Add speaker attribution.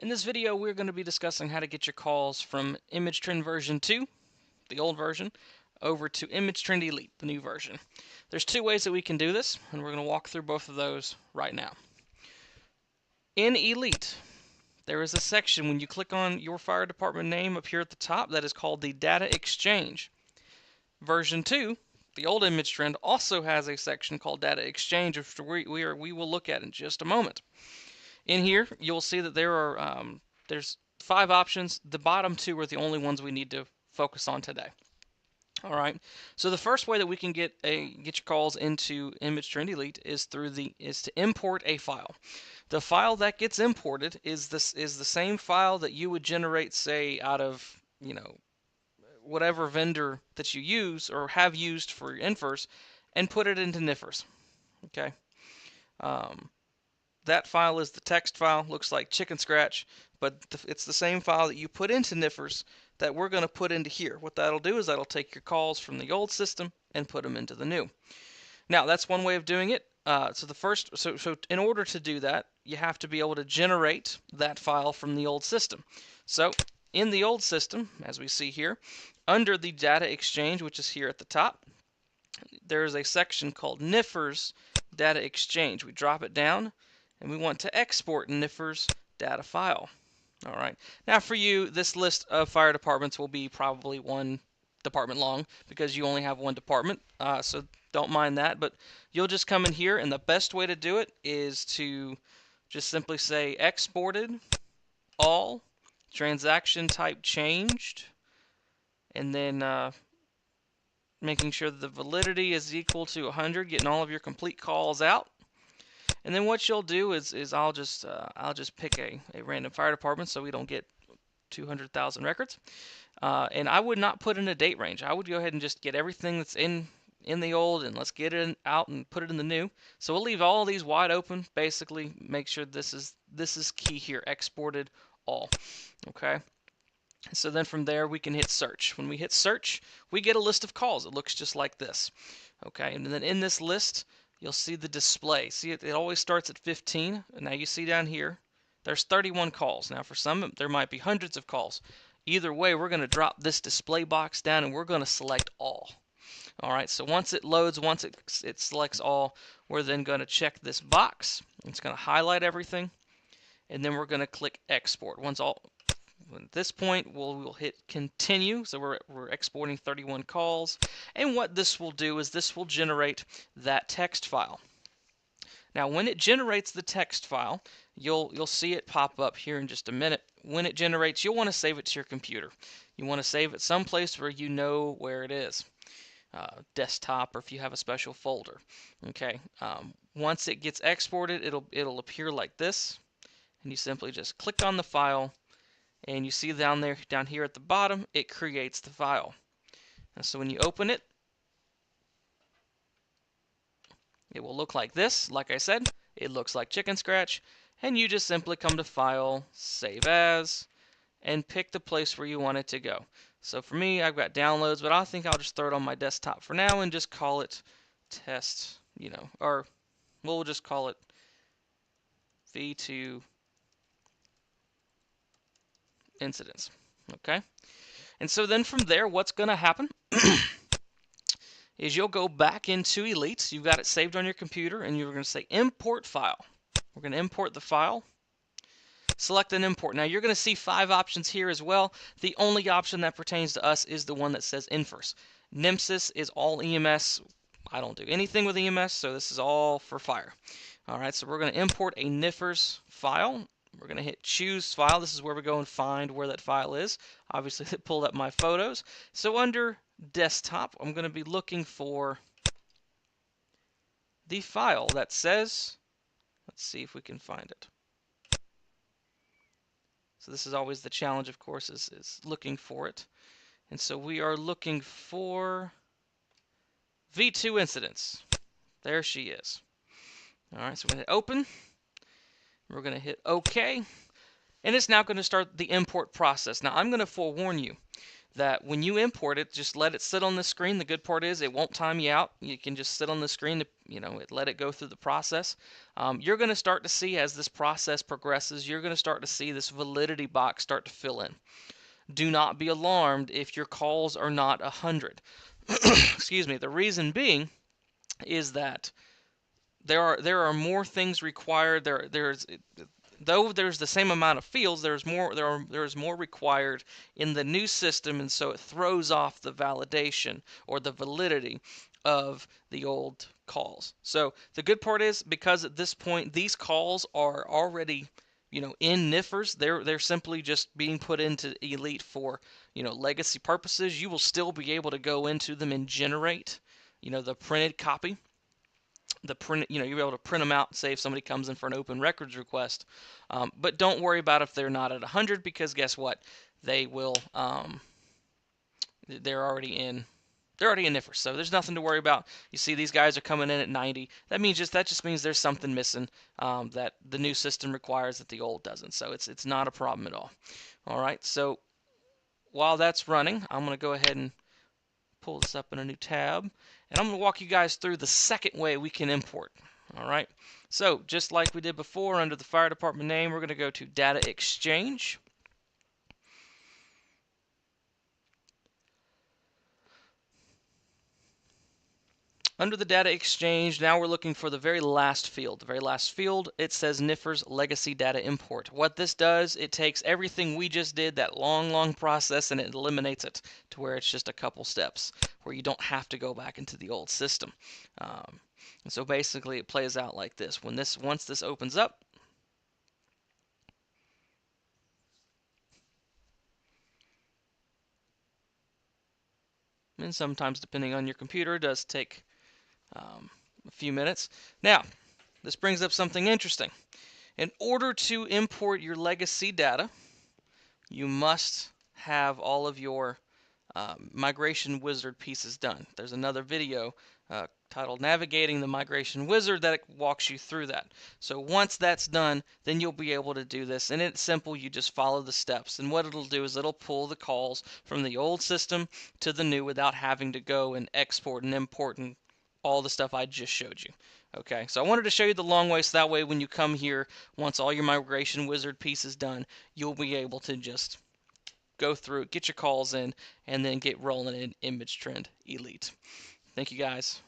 Speaker 1: In this video, we're going to be discussing how to get your calls from Image Trend version 2, the old version, over to Image Trend Elite, the new version. There's two ways that we can do this, and we're going to walk through both of those right now. In Elite, there is a section when you click on your fire department name up here at the top that is called the Data Exchange. Version 2, the old Image Trend, also has a section called Data Exchange, which we will look at in just a moment. In here, you'll see that there's 5 options. The bottom 2 are the only ones we need to focus on today. All right. So the first way that we can get your calls into Image Trend Elite is to import a file. The file that gets imported is the same file that you would generate, say, out of whatever vendor that you use or have used for your NFIRS, and put it into NFIRS. Okay. That file is the text file, looks like chicken scratch, but it's the same file that you put into NFIRS that we're going to put into here. What that'll do is that'll take your calls from the old system and put them into the new. Now, that's one way of doing it. So in order to do that, you have to be able to generate that file from the old system. So in the old system, as we see here, under the Data Exchange, which is here at the top, there is a section called NFIRS Data Exchange. We drop it down, and we want to export NFIRS data file. All right. Now for you, this list of fire departments will be probably one department long because you only have one department, so don't mind that. But you'll just come in here, and the best way to do it is to just simply say exported all, transaction type changed, and then making sure that the validity is equal to 100, getting all of your complete calls out. And then what you'll do is I'll just pick a random fire department so we don't get 200,000 records. And I would not put in a date range. I would go ahead and just get everything that's in the old, and let's get it out and put it in the new. So we'll leave all these wide open. Basically, make sure this is key here. Exported all. Okay. So then from there we can hit search. When we hit search, we get a list of calls. It looks just like this. Okay. And then in this list, you'll see the display. See, it always starts at 15. And now you see down here, there's 31 calls. Now for some, there might be hundreds of calls. Either way, we're going to drop this display box down, and we're going to select all. All right, so once it loads, once it selects all, we're then going to check this box. It's going to highlight everything, and then we're going to click export. At this point, we'll hit continue. So we're exporting 31 calls, and what this will do is this will generate that text file. Now, when it generates the text file, you'll see it pop up here in just a minute. When it generates, you'll want to save it to your computer. You want to save it someplace where you know where it is, desktop, or if you have a special folder. Okay. Once it gets exported, it'll appear like this, and you simply just click on the file. And you see down here at the bottom, it creates the file. And so when you open it, it will look like this. Like I said, it looks like chicken scratch. And you just simply come to File, Save As, and pick the place where you want it to go. So for me, I've got downloads, but I think I'll just throw it on my desktop for now and just call it test, or we'll just call it V2 incidents. Okay? And so then from there, what's going to happen is you'll go back into Elite. You've got it saved on your computer, and you're going to say import file. We're going to import the file. Select an import. Now you're going to see 5 options here as well. The only option that pertains to us is the one that says NFIRS. NEMSIS is all EMS. I don't do anything with EMS, so this is all for fire. All right, so we're going to import a NFIRS file. We're going to hit choose file. This is where we go and find where that file is. Obviously, it pulled up my photos. So under desktop, I'm going to be looking for the file that says, let's see if we can find it. So this is always the challenge, of course, is looking for it. And so we are looking for V2 incidents. There she is. All right, so we're going to hit open. We're going to hit OK. And it's now going to start the import process. Now, I'm going to forewarn you. that when you import it, just let it sit on the screen. The good part is it won't time you out. You can just sit on the screen to, let it go through the process. You're going to start to see as this process progresses, you're going to start to see this validity box start to fill in. Do not be alarmed if your calls are not 100. Excuse me. The reason being is that there are more things required. Though there's the same amount of fields, there's more required in the new system, and so it throws off the validation or the validity of the old calls. So the good part is, because at this point these calls are already in NFIRS, they're simply just being put into Elite for legacy purposes. You will still be able to go into them and generate the printed copy. You'll be able to print them out, say if somebody comes in for an open records request. But don't worry about if they're not at 100, because guess what? They will. They're already in. They're already in NFIRS, so there's nothing to worry about. You see, these guys are coming in at 90. That just means there's something missing that the new system requires that the old doesn't. So it's not a problem at all. All right. So while that's running, I'm going to go ahead and pull this up in a new tab, and I'm going to walk you guys through the second way we can import. All right. So just like we did before, under the fire department name, we're going to go to Data Exchange. Under the Data Exchange, now we're looking for the very last field. The very last field, it says NFIRS Legacy Data Import. What this does, it takes everything we just did, that long process, and it eliminates it to where it's just a couple steps, where you don't have to go back into the old system. And so basically it plays out like this. Once this opens up, and sometimes depending on your computer, it does take a few minutes. Now, this brings up something interesting. In order to import your legacy data, you must have all of your migration wizard pieces done. There's another video titled Navigating the Migration Wizard that walks you through that. So once that's done, then you'll be able to do this. And it's simple. You just follow the steps. And what it'll do is it'll pull the calls from the old system to the new without having to go and export and import and all the stuff I just showed you. Okay, so I wanted to show you the long way, so that way when you come here, once all your migration wizard piece is done, you'll be able to just go through, get your calls in, and then get rolling in Image Trend Elite. Thank you guys.